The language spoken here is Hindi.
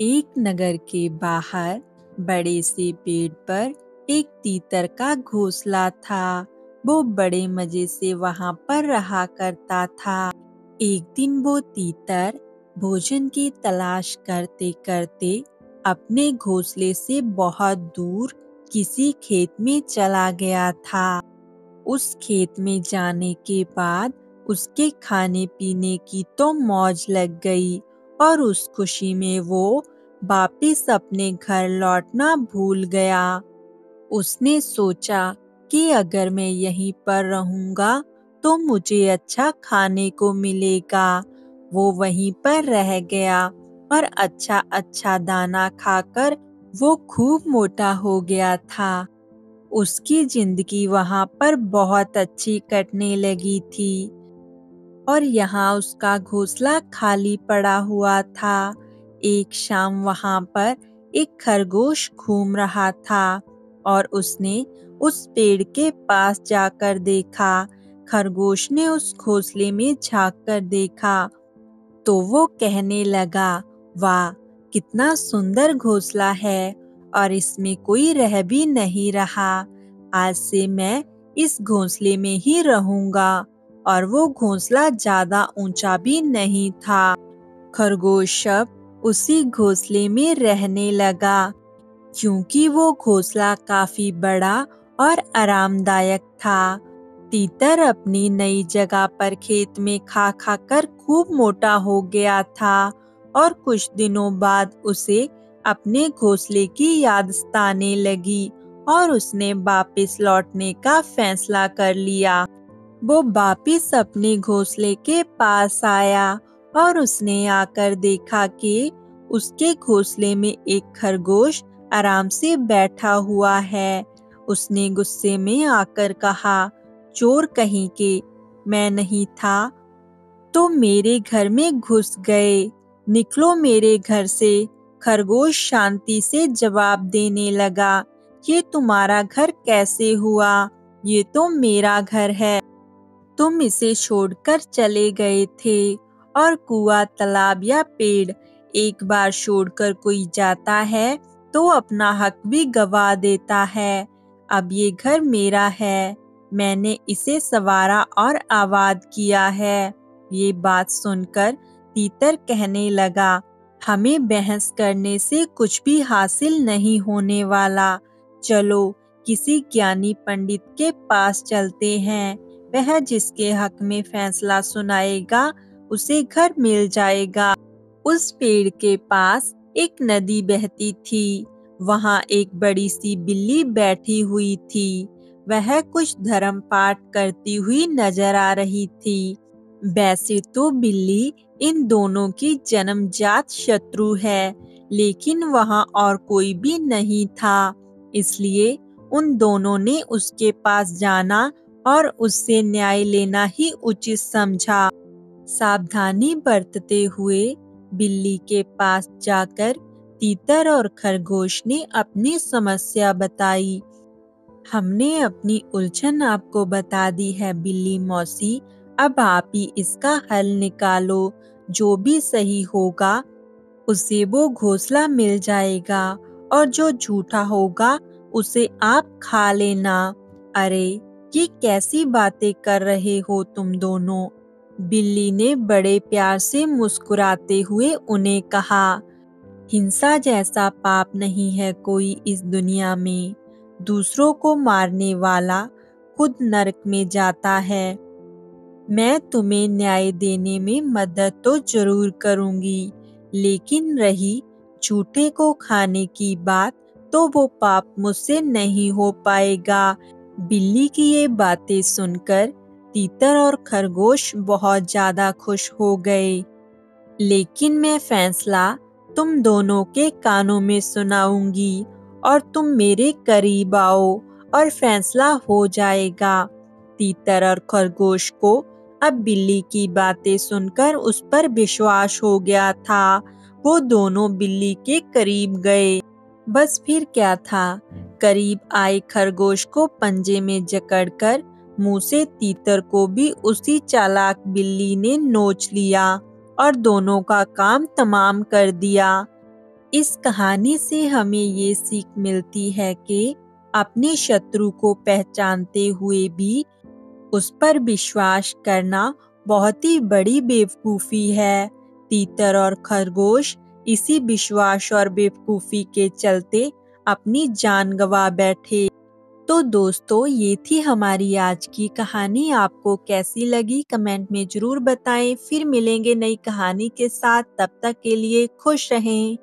एक नगर के बाहर बड़े से पेड़ पर एक तीतर का घोंसला था। वो बड़े मजे से वहां पर रहा करता था। एक दिन वो तीतर भोजन की तलाश करते करते अपने घोंसले से बहुत दूर किसी खेत में चला गया था। उस खेत में जाने के बाद उसके खाने पीने की तो मौज लग गई और उस खुशी में वो वापिस अपने घर लौटना भूल गया। उसने सोचा कि अगर मैं यहीं पर रहूंगा तो मुझे अच्छा खाने को मिलेगा। वो वहीं पर रह गया और अच्छा अच्छा दाना खाकर वो खूब मोटा हो गया था। उसकी जिंदगी वहां पर बहुत अच्छी कटने लगी थी और यहाँ उसका घोंसला खाली पड़ा हुआ था। एक शाम वहां पर एक खरगोश घूम रहा था और उसने उस पेड़ के पास जाकर देखा। खरगोश ने उस घोंसले में झांक कर देखा तो वो कहने लगा, वाह, कितना सुंदर घोंसला है और इसमें कोई रह भी नहीं रहा। आज से मैं इस घोंसले में ही रहूंगा। और वो घोंसला ज्यादा ऊंचा भी नहीं था। खरगोश अब उसी घोंसले में रहने लगा क्योंकि वो घोंसला काफी बड़ा और आरामदायक था। तीतर अपनी नई जगह पर खेत में खा खा कर खूब मोटा हो गया था और कुछ दिनों बाद उसे अपने घोंसले की याद सताने लगी और उसने वापस लौटने का फैसला कर लिया। वो वापिस अपने घोंसले के पास आया और उसने आकर देखा कि उसके घोंसले में एक खरगोश आराम से बैठा हुआ है। उसने गुस्से में आकर कहा, चोर कहीं के, मैं नहीं था तो मेरे घर में घुस गए, निकलो मेरे घर से। खरगोश शांति से जवाब देने लगा, ये तुम्हारा घर कैसे हुआ? ये तो मेरा घर है। तुम इसे छोड़कर चले गए थे और कुआं, तालाब या पेड़ एक बार छोड़कर कोई जाता है तो अपना हक भी गवा देता है। अब ये घर मेरा है, मैंने इसे संवारा और आबाद किया है। ये बात सुनकर तीतर कहने लगा, हमें बहस करने से कुछ भी हासिल नहीं होने वाला। चलो किसी ज्ञानी पंडित के पास चलते हैं। वह जिसके हक में फैसला सुनाएगा उसे घर मिल जाएगा। उस पेड़ के पास एक नदी बहती थी। वहां एक बड़ी सी बिल्ली बैठी हुई थी। वह कुछ धर्म पाठ करती हुई नजर आ रही थी। वैसे तो बिल्ली इन दोनों की जन्मजात शत्रु है, लेकिन वहां और कोई भी नहीं था, इसलिए उन दोनों ने उसके पास जाना और उससे न्याय लेना ही उचित समझा। सावधानी बरतते हुए बिल्ली के पास जाकर तीतर और खरगोश ने अपनी समस्या बताई। हमने अपनी उलझन आपको बता दी है बिल्ली मौसी, अब आप ही इसका हल निकालो। जो भी सही होगा उसे वो घोंसला मिल जाएगा और जो झूठा होगा उसे आप खा लेना। अरे, ये कैसी बातें कर रहे हो तुम दोनों? बिल्ली ने बड़े प्यार से मुस्कुराते हुए उन्हें कहा, हिंसा जैसा पाप नहीं है कोई इस दुनिया में। दूसरों को मारने वाला खुद नरक में जाता है। मैं तुम्हें न्याय देने में मदद तो जरूर करूंगी, लेकिन रही झूठे को खाने की बात तो वो पाप मुझसे नहीं हो पाएगा। बिल्ली की ये बातें सुनकर तीतर और खरगोश बहुत ज्यादा खुश हो गए। लेकिन मैं फैसला तुम दोनों के कानों में सुनाऊंगी और तुम मेरे करीब आओ और फैसला हो जाएगा। तीतर और खरगोश को अब बिल्ली की बातें सुनकर उस पर विश्वास हो गया था। वो दोनों बिल्ली के करीब गए। बस फिर क्या था, करीब आए खरगोश को पंजे में जकड़कर मुंह से तीतर को भी उसी चालाक बिल्ली ने नोच लिया और दोनों का काम तमाम कर दिया। इस कहानी से हमें ये सीख मिलती है कि अपने शत्रु को पहचानते हुए भी उस पर विश्वास करना बहुत ही बड़ी बेवकूफ़ी है। तीतर और खरगोश इसी विश्वास और बेवकूफ़ी के चलते अपनी जान गंवा बैठे। तो दोस्तों, ये थी हमारी आज की कहानी। आपको कैसी लगी कमेंट में ज़रूर बताएं। फिर मिलेंगे नई कहानी के साथ। तब तक के लिए खुश रहें।